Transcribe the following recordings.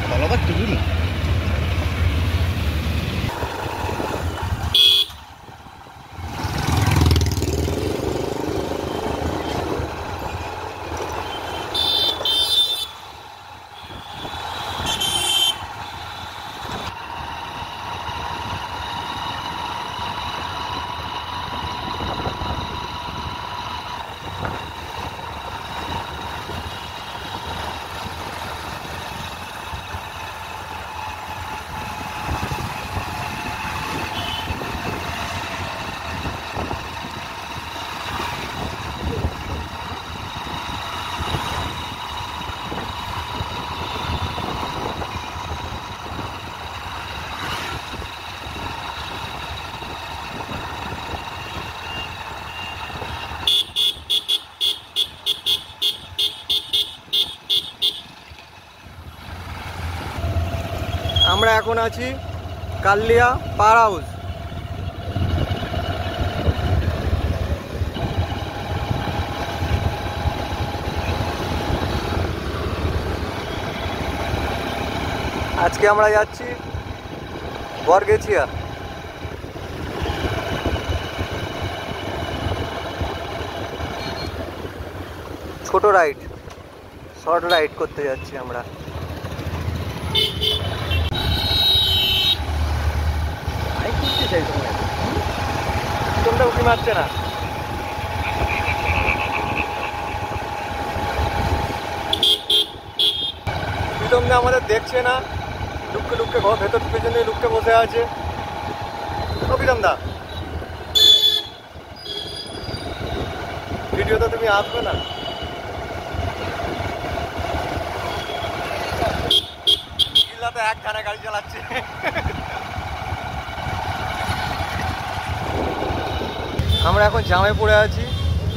তলাবার টুকুনি আমরা এখন আছি কাল্লিয়া পাওয়ার হাউস। আজকে আমরা যাচ্ছি বরগেছিয়া। ছোট রাইড, শর্ট রাইড করতে যাচ্ছি আমরা। তোমরা উঠি মারছে না। প্রীতম দা আমাদের দেখছে না, লুককে লুককে ঘর ভেতর পেছনে লুককে বসে আছে। প্রীতম দা ভিডিওতে তুমি আসবে না? তো এক খানা গাড়ি চালাচ্ছে। আমরা এখন জামে পড়ে আছি,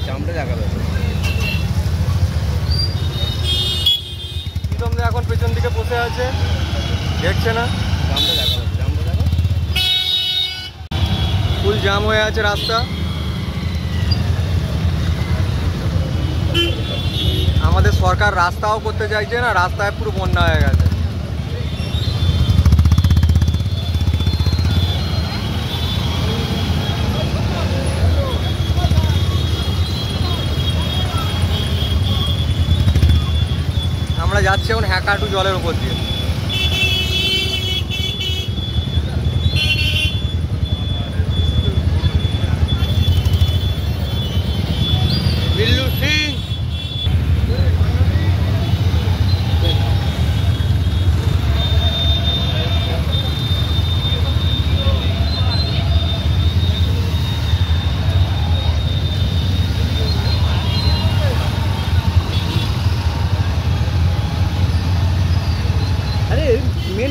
জামটা জায়গা প্রীতম দা এখন পেছন দিকে বসে আছে, দেখছে না। জামটা জায়গা ফুল জাম হয়ে আছে রাস্তা। আমাদের সরকার রাস্তাও করতে চাইছে না, রাস্তায় পুরো বন্যা হয়ে গেছে। আমরা যাচ্ছি এখন হ্যাকাটু জলের উপর দিয়ে। বিল্লু সিং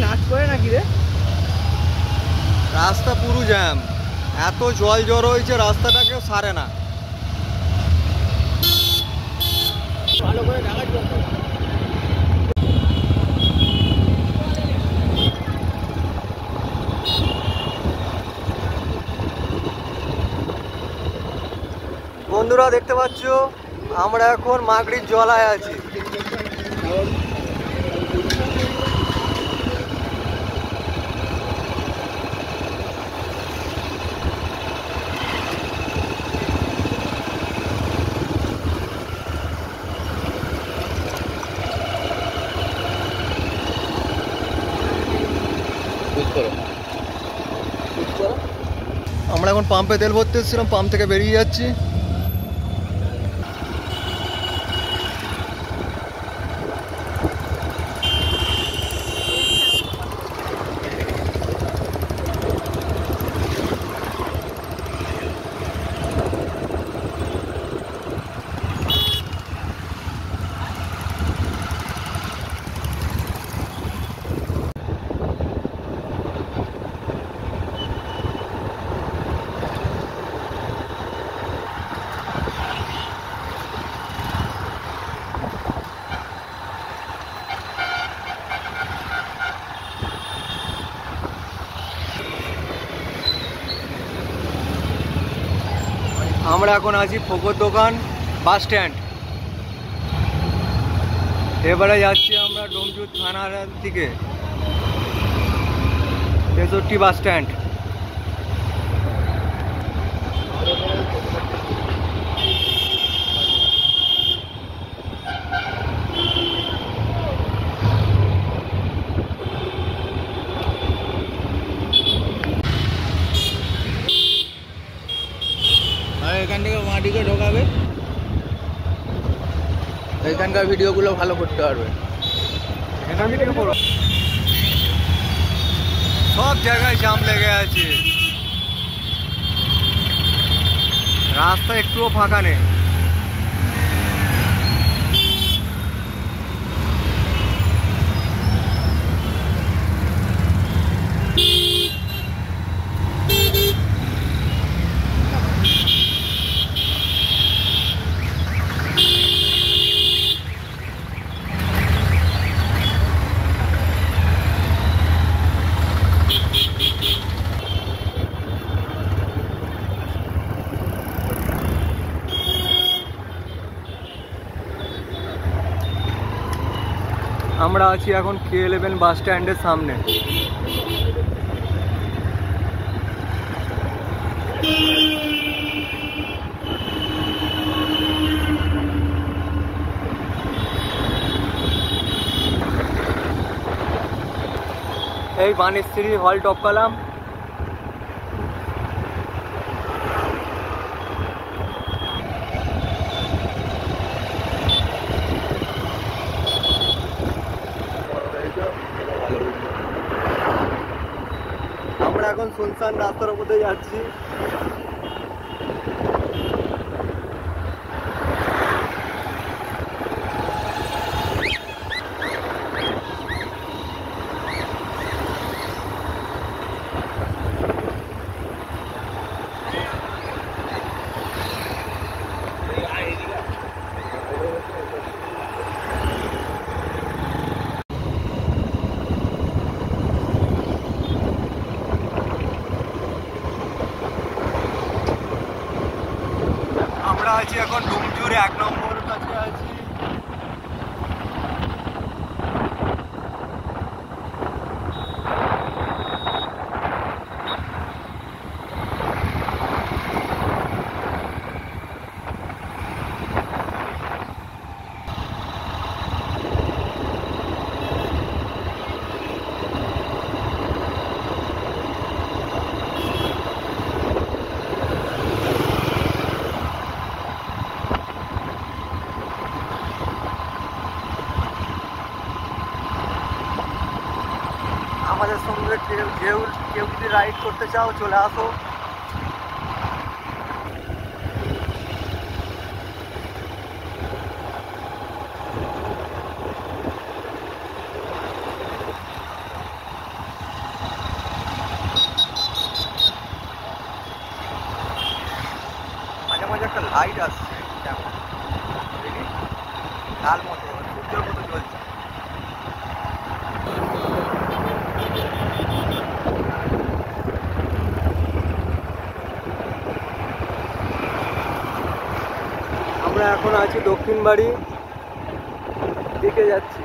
নাচ করে নাকি রে? রাস্তা পুরো জ্যাম, এত জল জড়ো হয়েছে রাস্তাটা কেউ সারে না। ভালো করে বন্ধুরা দেখতে পাচ্ছ আমরা এখন মাগড়ির জলায় আছি। আমরা এখন পাম্পে তেল ভরতে এসেছিলাম, পাম্প থেকে বেরিয়ে যাচ্ছি। আমরা এখন আছি ফোকর দোকান বাস স্ট্যান্ড। এবারে যাচ্ছি আমরা ডুমজুর থানার দিকে 63 বাস স্ট্যান্ড। এখান থেকে মাটিকে ঢোকাবে, এখানকার ভিডিওগুলো ভালো করতে পারবে। সব জায়গায় জাম লেগে আছে, রাস্তা একটুও ফাঁকা নেই। আমরা আছি এখন K11 বাস স্ট্যান্ডের সামনে। এই বানেশ্বরী হল টপকালাম। আমরা এখন শুনশান রাস্তার উপর দিয়ে যাচ্ছি। আমরা আছি এখন ডুমজুর 1 নম্বর কাছে আছি। আমাদের সঙ্গে কেউ যদি রাইড করতে চাও চলে আসো। মাঝে মাঝে একটা লাইট আসছে লাল মতো, সূর্যের মতো জ্বলছে। আমরা এখন আছি দক্ষিণ বাড়ি দিকে যাচ্ছি।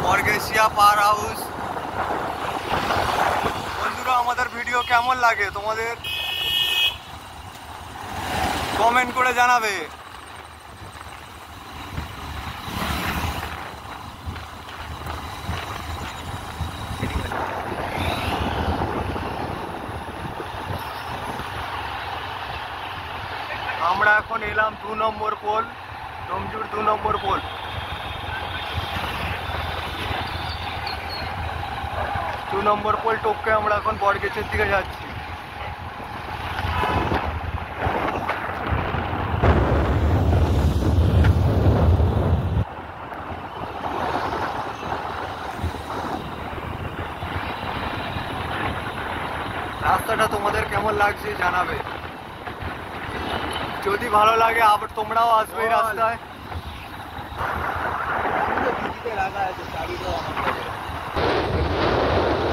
মর্গেশিয়া পার হাউস। বন্ধুরা, আমাদের ভিডিও কেমন লাগে তোমাদের কমেন্ট করে জানাবে। আমরা এখন এলাম 2 নম্বর পোল, ডোমজুর 2 নম্বর পোল। 2 নম্বর পোল টপকে আমরা এখন বরগেছের দিকে যাচ্ছি। রাস্তাটা তোমাদের কেমন লাগছে জানাবে, যদি ভালো লাগে আবার তোমরাও আসবে এই রাস্তায়।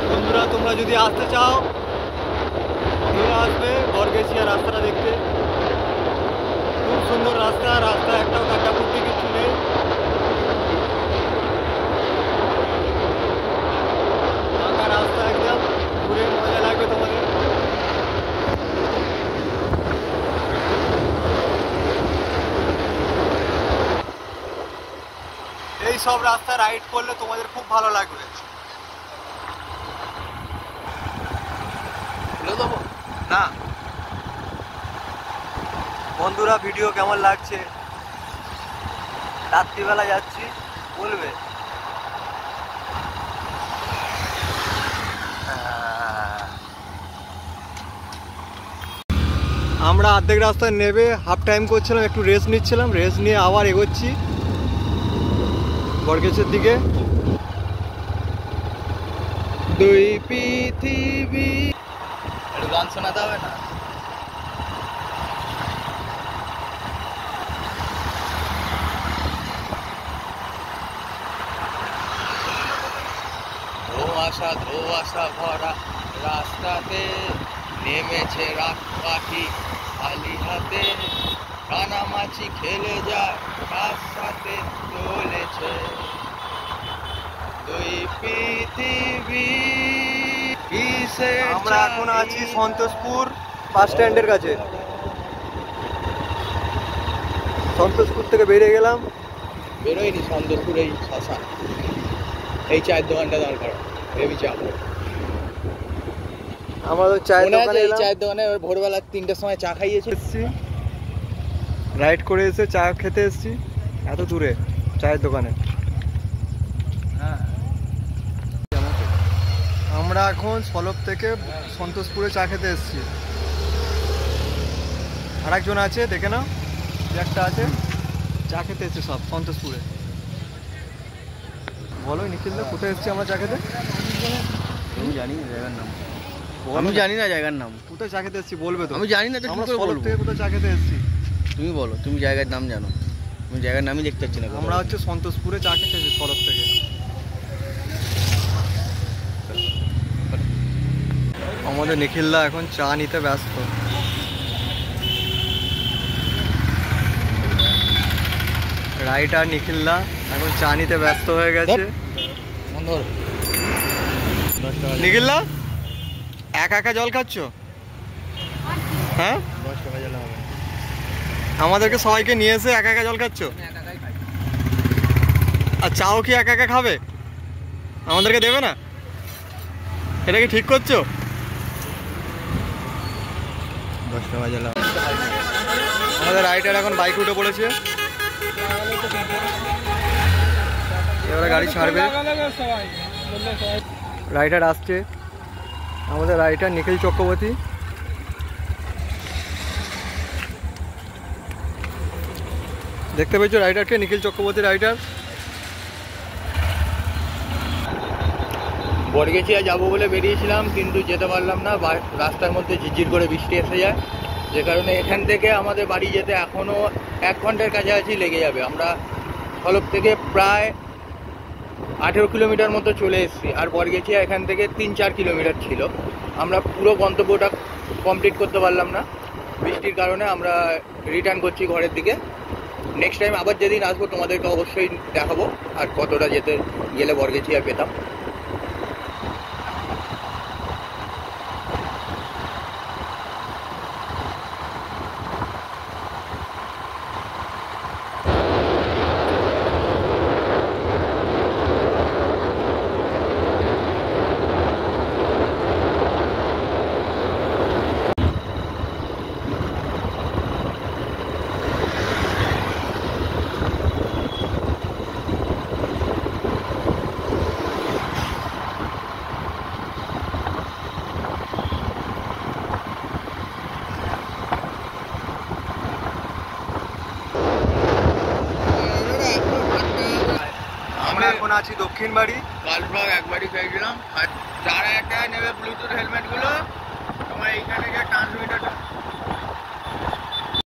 বন্ধুরা তোমরা যদি আসতে চাও চলে আসবে বরগেছিয়া রাস্তাটা দেখতে। খুব সুন্দর রাস্তা, রাস্তা একটাও কাটাকুটি কিছু নেই। ফাঁকা রাস্তা একদম, ঘুরে মজা লাগবে তোমাদের। এই সব রাস্তা রাইড করলে তোমাদের খুব ভালো লাগবে। না বন্ধুরা ভিডিও কেমন লাগছে রাত্রিবেলা যাচ্ছি বলবে। আমরা অর্ধেক রাস্তায় নেবে হাফ টাইম করছিলাম, একটু রেস্ট নিচ্ছিলাম, রেস্ট নিয়ে আবার এগোচ্ছি বরগেছের দিকে। দুই পৃথিবী গান শোনাতে হবে না? ধোঁয়াশা ভরা রাস্তাতে নেমেছে রাত পাখি খালি হাতে, কানামাছি খেলে যায় তার সাথে চলেছে দুই পৃথিবী। আমরা এখন আছি সন্তোষপুর বাস স্ট্যান্ডের কাছে। সন্তোষপুর থেকে বেরিয়ে গেলাম। বেরোয়নি সন্তোষপুর, এই শ্মশান, এই চায়ের দোকানটা দরকার ভেবি যাবো। আমরা তো চায়ের দোকানে, এই চায়ের দোকানে ভোরবেলা 3টের সময় চা খাইয়েছি। রাইড করে এসে চা খেতে এসেছি এত দূরে চায়ের দোকানে। আমরা এখন সলভ থেকে সন্তোষপুরে চা খেতে এসেছি। আর একজন আছে দেখে নাও, একটা আছে চা খেতে এসছে সব সন্তোষপুরে। বলো নিখিলদা কোথায় এসছি আমরা চা খেতে? আমি জানি না জায়গার নাম, আমি জানি না জায়গার নাম। কোথায় চা খেতে এসছি বলবে তো? আমি জানি না, আমরা সলভ থেকে কোথায় চা খেতে এসছি তুমি বলো, তুমি জায়গার নাম জানো? আমি জায়গার নামই দেখতে পাচ্ছি না। আমরা হচ্ছে সন্তোষপুরে চা খেতে এসেছি সলভ থেকে। আমাদের নিখিলদা এখন চা নিতে ব্যস্ত। রাইটার নিখিলদা এখন চা নিতে ব্যস্ত হয়ে গেছে। নিখিলদা একা একা জল খাচ্ছ? হ্যাঁ 10 টাকা জল হবে। আমাদেরকে সবাইকে নিয়ে এসে একা একা জল খাচ্ছ? আর চাও কি একা একা খাবে? আমাদেরকে দেবে না? এটা কি ঠিক করছো? 10 টাকা জল হবে। আমাদের রাইডার এখন বাইকে উঠে পড়েছে, এবারে গাড়ি ছাড়বে। রাইডার আসছে, আমাদের রাইডার নিখিল চক্রবর্তী। দেখতে পেয়েছো রাইডারকে? নিখিল চক্রবর্তী রাইডার। বরগেছিয়া যাবো বলে বেরিয়েছিলাম কিন্তু যেতে পারলাম না, রাস্তার মধ্যে ঝিরঝির করে বৃষ্টি এসে যায়, যে কারণে এখান থেকে আমাদের বাড়ি যেতে এখনও 1 ঘন্টার কাছাকাছি লেগে যাবে। আমরা সলভ থেকে প্রায় 18 কিলোমিটার মতো চলে এসেছি, আর বরগেছিয়া এখান থেকে 3-4 কিলোমিটার ছিল। আমরা পুরো গন্তব্যটা কমপ্লিট করতে পারলাম না বৃষ্টির কারণে। আমরা রিটার্ন করছি ঘরের দিকে। নেক্সট টাইম আবার যেদিন আসবো তোমাদেরকে অবশ্যই দেখাবো আর কতটা যেতে গেলে বরগেছিয়া পেতাম। এখন আছি দক্ষিণ বাড়ি। কালবাগ একবারই খেয়েছিলাম। আর যারা একটা নেবে ব্লুটুথ হেলমেটগুলো তোমার এইখানে যে ট্রান্সমিটারটা